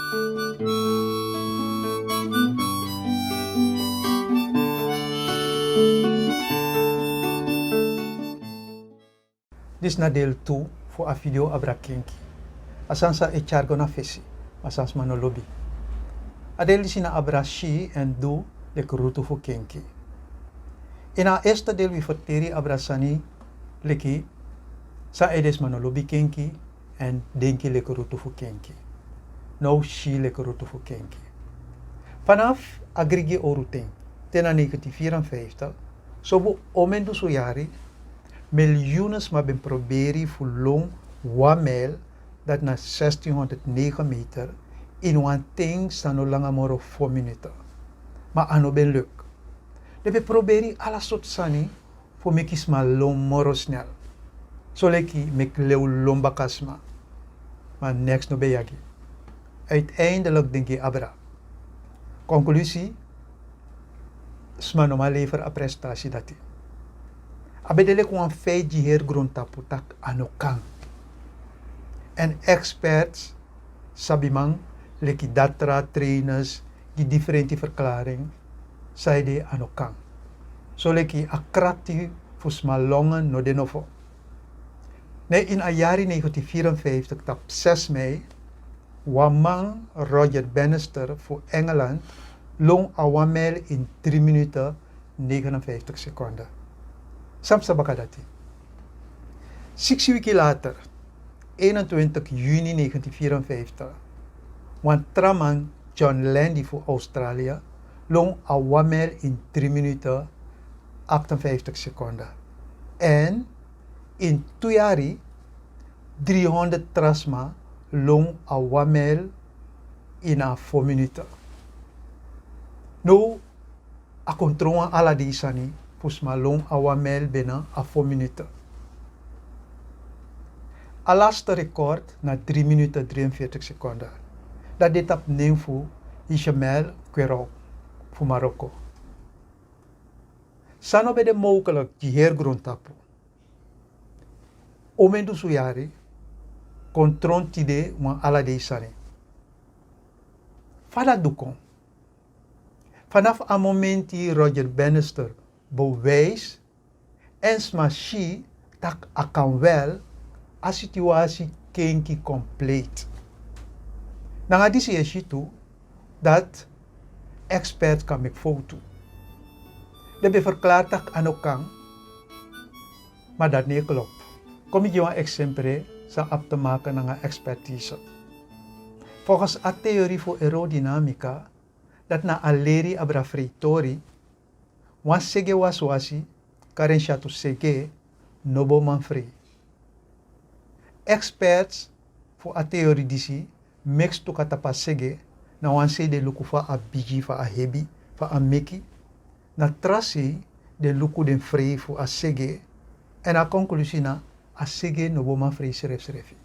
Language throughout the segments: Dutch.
Dit is na deel 2 voor a video abra kenki. Asansa e chargo na fesi, asans mano lobby. Adel di sina abra shi en do le kurutu fu kenki. In a eerste deel we verteri abra sani leki sa edes mano lobby kenki en denki le kurutu fu kenki. Nou shi le kurutu fu kenki. Vanaf agrigi oruteng, tena 1954, sobo omendo suyari, miljoenen maar ben proberen voor long wamel dat na 1609 meter in een ting staan no langer moro 4 minuten. Maar ano ben leuk. De we proberen alles soort sani voor mekis maar long moro snel. Zo leki mek leu lomba kasma. Maar next no beyagi. Uiteindelijk denk ik abra. Conclusie. Sma no maar lever a prestatie dat die. Abedele com een feit die heer grondtapu tak anokan. En experts, sabimang, leki datra trainers, die differente verklaring, zei anokan. So leki akrati fusma longen no denofo. Nee, in a jari 1954, tap 6 mei, wamang Roger Bannister voor Engeland, long awamel in 3 minuten 59 seconden. Samsa bakadati. 6 weken later, 21 juni 1954, want tramang John Landy voor Australië, long awamel in 3 minuten 58 seconden. En in Tuyari, 300 trasma, long awamel in 4 minuten. Nou, a controle ala di sani, pusma long awamel binnen 4 minuten. A laatste record na 3 minuten 43 seconden. Dat dit op neem voor Ismael Querol voor Marokko. Sano bij de mogelijk die heer grondtapu. Omendu suyari, kontron tide wan ala de sani. Fada dukon. Vanaf een moment die Roger Bannister bewijs en smashi tak akan wel a situatie kenki compleet. Dan disi is toe dat experts kan make foto. De be verklaart tak anokan, maar dat niet klopt. Kom ik je een exempel sa op te maken naar expertise. Volgens a theorie voor aerodynamica dat na aleri abra freitori wan sege waswasi karen shatu sege nobo man free. Experts voor a theorie disi mix to katapa sege na wan se de luku fa a bigi fa a hebi fa a meki na trasi de luku den free voor a sege en a conclusie na a sege nobo man free srefi.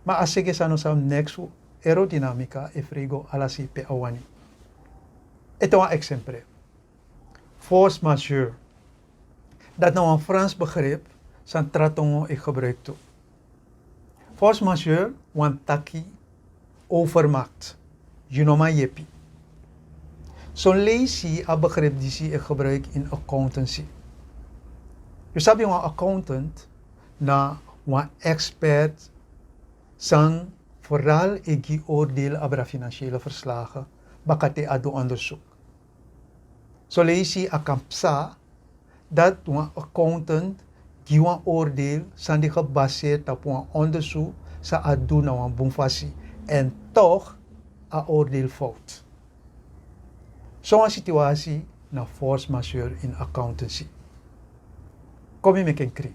Maar a sege sano sam next aerodynamica e frego ala si pe awani. Ito een exempel. Force majeure. Dat nou een Frans begrip, zijn tratongo ik gebruik toe. Force majeure, want taki, overmacht. Junoma yepi. Zo'n lees a begrip die ik gebruik in accountancy. Je sabi een accountant na een expert sang vooral ik oordeel abra financiële verslagen, bakate ado onderzoek. Zo lees je a kampsa dat een accountant die een oordeel zijn gebaseerd op een onderzoek sa ado na een bonfasi en toch a oordeel fout. Zo'n situatie na force majeure in accountancy. Kom je met een kring.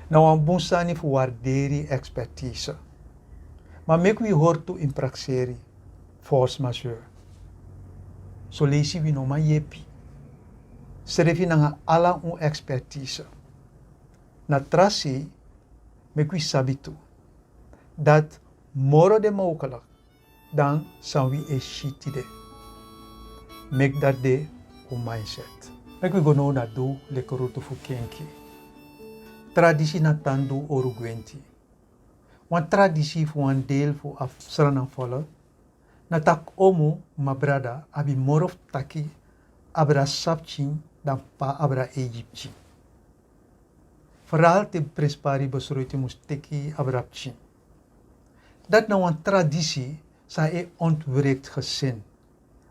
Nou een bonsani voor waardering expertise. Maar mek we hoort toe in praxeri force majeure. So lees we no ma yepi. Serefi na ala un expertise. Na trasi mek we sabitu dat moro de mogelijk dan san we e shitide. Mek dat de un mindset. Mek we go no na do le koroto fu kenki. Tradisi na tandu oru gwenti. Wan traditie voor een deel voor afsranan volk. Na tak omu mabrada abi morof taki abra sapchin dan pa abra Egyptien. Vooral te prespari besroiti musteki abrapchin. Dat nou een traditie sa e ontwricht gezin.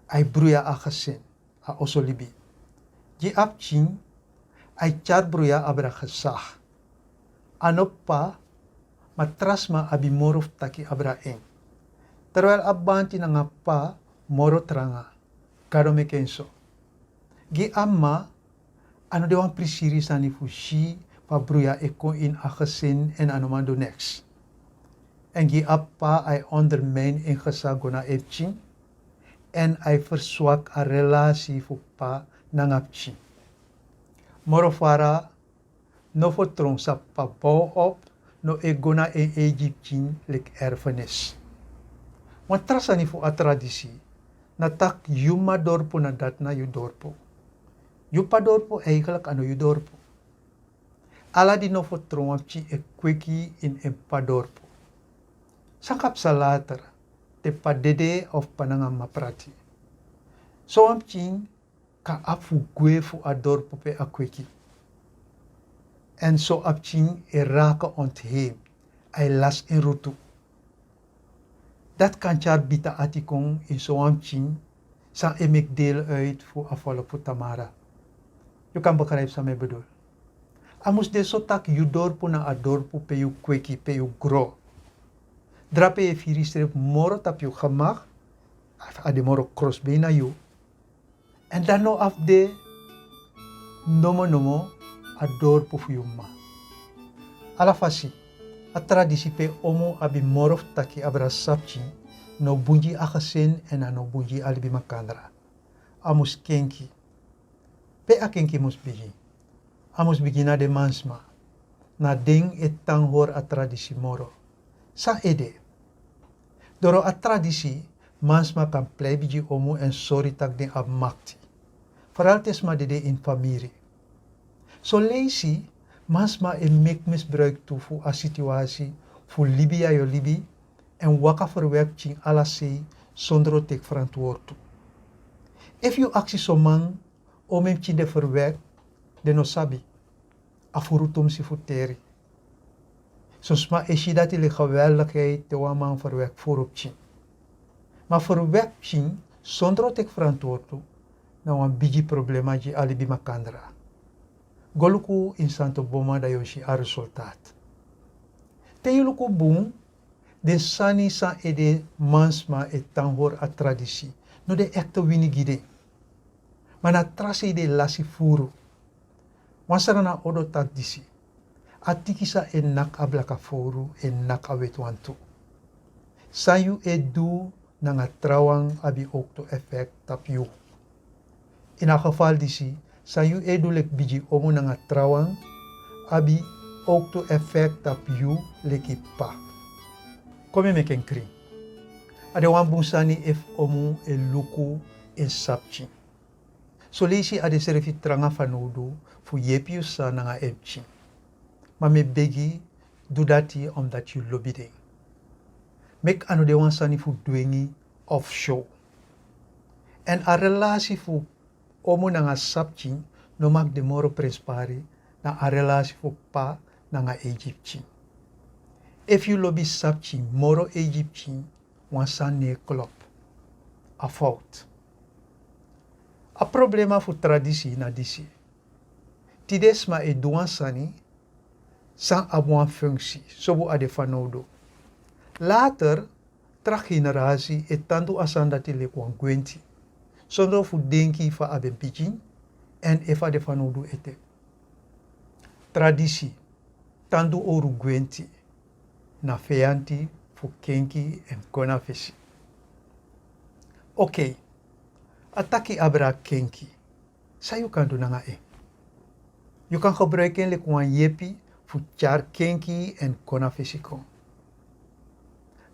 Ai bruya a gezin, a osolibi. Je apchin, ai char bruya abra gezag. Anopa, matrasma abi morof taki abra eng. Terwijl abanti na nga pa moro tranga, kado me kenso. Gi amma, ano de wan prisiri sani fushi, pa bruya eko in a gezin en anomando next. En gi appa ay ondermijn in gesagona epchin, en ay verswak a relatie fu pa nangapchin. Moro fara, no fotron sa pa bouw op, no egona e Egyptien lik erfenis. Want trasani fu a traditie, na tak yuma dorpo na dat na yu dorpo. Yupa dorpo eigenlijk ano yu dorpo. Ala di no fotron wapchi e kweki in empa dorpo. Sakap sa later, te padede of panangam maprati. So amchin ka afu gwe fu a dorpo pe a kweki. En so apchin e raka ontheem, ay las in rutu. Dat kan char bita atikong in so amchin, sa emek deel uit voor afvallen voor Tamara. Je kan begrijpen wat ik bedoel. Amus de so tak yu dorpo na a dorpo pe yu kweki pe yu gro. Drape e firi strip moro tap yu gemak, ade moro crossbeen na yu. En dan no af de nomo a dorpo fu yu ma. Ala fasi, a tradisi pe omo abi moro taki abra sapchi, no bunji akasen en no bunji alibi makandra. Amus kenki. Pe a kenki mus bigi. Amus bigi na de mansma. Na ding et tang hor a tradisi moro. Sa ede. Doro a tradisi, mansma kan plei bigi omo en sorry tak den ab makti. Vooral tesma de in familie. So leisi, mansma e mek misbruik toe voor a situatie, voor Libya yo Libi, en waka verwerkt ching ala sei, zonder tek verantwoord toe. If you actie so man, omem ching de verwerkt, de no sabi, afurutum si futeri. Soms maar is je dat die geweldigheid te waman verwerkt voorop ching. Maar verwerkt ching, zonder tek verantwoord toe, na wan bigi problema ji alibi makandra. Goluku in Santo Boma da yoshi a resultaat. Te yuluku boom, den sani sa ede mansma e tanhor a tradisi, no de ekte winigide. Maar na trasi de lasi furu. Wansara na odo tak disi. Atikisa e nak ablaka foru e nak awetwantu. Sayu e du na nga trawang abi okto effect tap yu. In a geval disi, sayu e du lek biji omu na nga trawang abi okto effect tap yu leki pa. Kome meken kring. Ade wan bunsani if omu e luku e sapchi. So leisi ade serefi tranga fanudu fu yepiu sa na nga epchi. Maar me begi doe dati omdat je lobbying. Mek anu de wansani fu duengi of show. En a relatie fu omu na nga sapchi no mak de moro prespari na a relatie fu pa na nga Egypti. If you lobby sapchi moro Egypti wansane klop. A fout. A problema fu tradisi na disi. Tides ma e duansani sang abuan functie, sobo ade fanodo. Later, tra generatie e tandu asanda tile kwan gwenti. Sondo fu denki fa aben pichin en efa de fanodo ete. Tradisi, tandu oru gwenti, na feanti fu kenki en kona fesi. Oké, ataki abra kenki. Sayu kan do nanga e. Je kan gebruiken le kwan yepi fu char kenki en kona fisiko.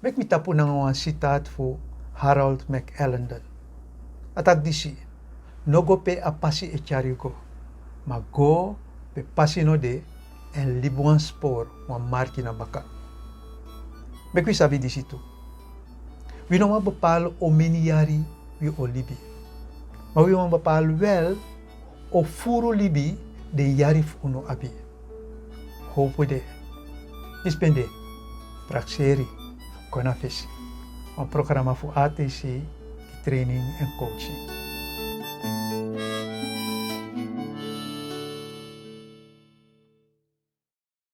Mek mi tapu nanga wan citaat fu Harold McEllenden. Atak disi, no go pe a pasi e chariko, ma go pe pasi no de en libuan spoor wan marki na baka. Bekwi sabi di situ. We não bepalen o meni jari we o libi. Maar we bepalen wel o furo libi de jari uno abi. Hopo de. Dispende. Praxeri. Kona fesi. Een programma voor ATC, training en coaching.